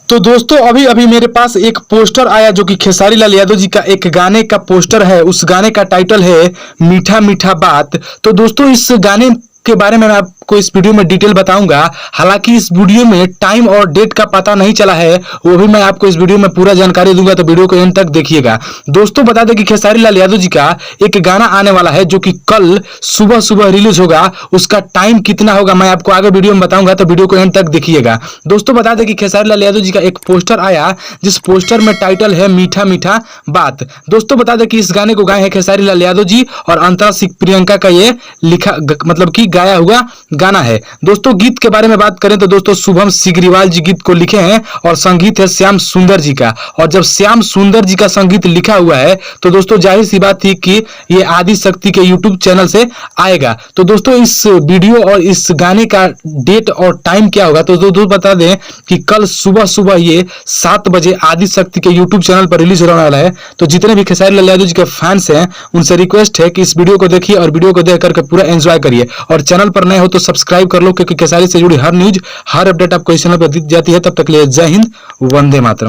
तो दोस्तों अभी अभी मेरे पास एक पोस्टर आया जो कि खेसारी लाल यादव जी का एक गाने का पोस्टर है। उस गाने का टाइटल है मीठा मीठा बात। तो दोस्तों इस गाने के बारे में मैं आपको इस वीडियो में डिटेल बताऊंगा। हालांकि इस वीडियो में टाइम और डेट का पता नहीं चला है, वो भी मैं आपको इस वीडियो में पूरा जानकारी दूंगा, तो वीडियो को एंड तक देखिएगा। दोस्तों बता दें कि खेसारी लाल यादव जी का एक गाना आने वाला है जो कि कल सुबह सुबह रिलीज होगा। उसका टाइम कितना होगा मैं आपको आगे वीडियो में बताऊंगा, तो वीडियो को एंड तक देखिएगा। दोस्तों बता दें कि खेसारी लाल यादव जी का एक पोस्टर आया जिस पोस्टर में टाइटल है मीठा मीठा बात। दोस्तों बता दें कि इस गाने को गाए हैं खेसारी लाल यादव जी और अंतरा सिंह प्रियंका का ये लिखा मतलब कि गाया हुआ गाना है। दोस्तों गीत के बारे में बात करें तो दोस्तों शुभम सिग्रीवाल जी गीत को लिखे हैं और संगीत है श्याम सुंदर जी का। और जब श्याम सुंदर जी का संगीत लिखा हुआ है तो दोस्तों जाहिर सी बात थी कि ये आदि शक्ति के यूट्यूब चैनल से आएगा। तो दोस्तों इस वीडियो और इस गाने का डेट और टाइम क्या होगा, तो दोस्तों बता दें कि कल सुबह सुबह ये 7 बजे आदि शक्ति के यूट्यूब चैनल पर रिलीज होने वाला है। तो जितने भी खेसारी लाल यादव जी के फैंस हैं उनसे रिक्वेस्ट है कि इस वीडियो को देखिए और वीडियो को देख करके पूरा एंजॉय करिए। और चैनल पर नए हो तो सब्सक्राइब कर लो, क्योंकि खेसारी से जुड़ी हर न्यूज हर अपडेट आपको इस चैनल पर दी जाती है। तब तक के लिए जय हिंद, वंदे मातरम।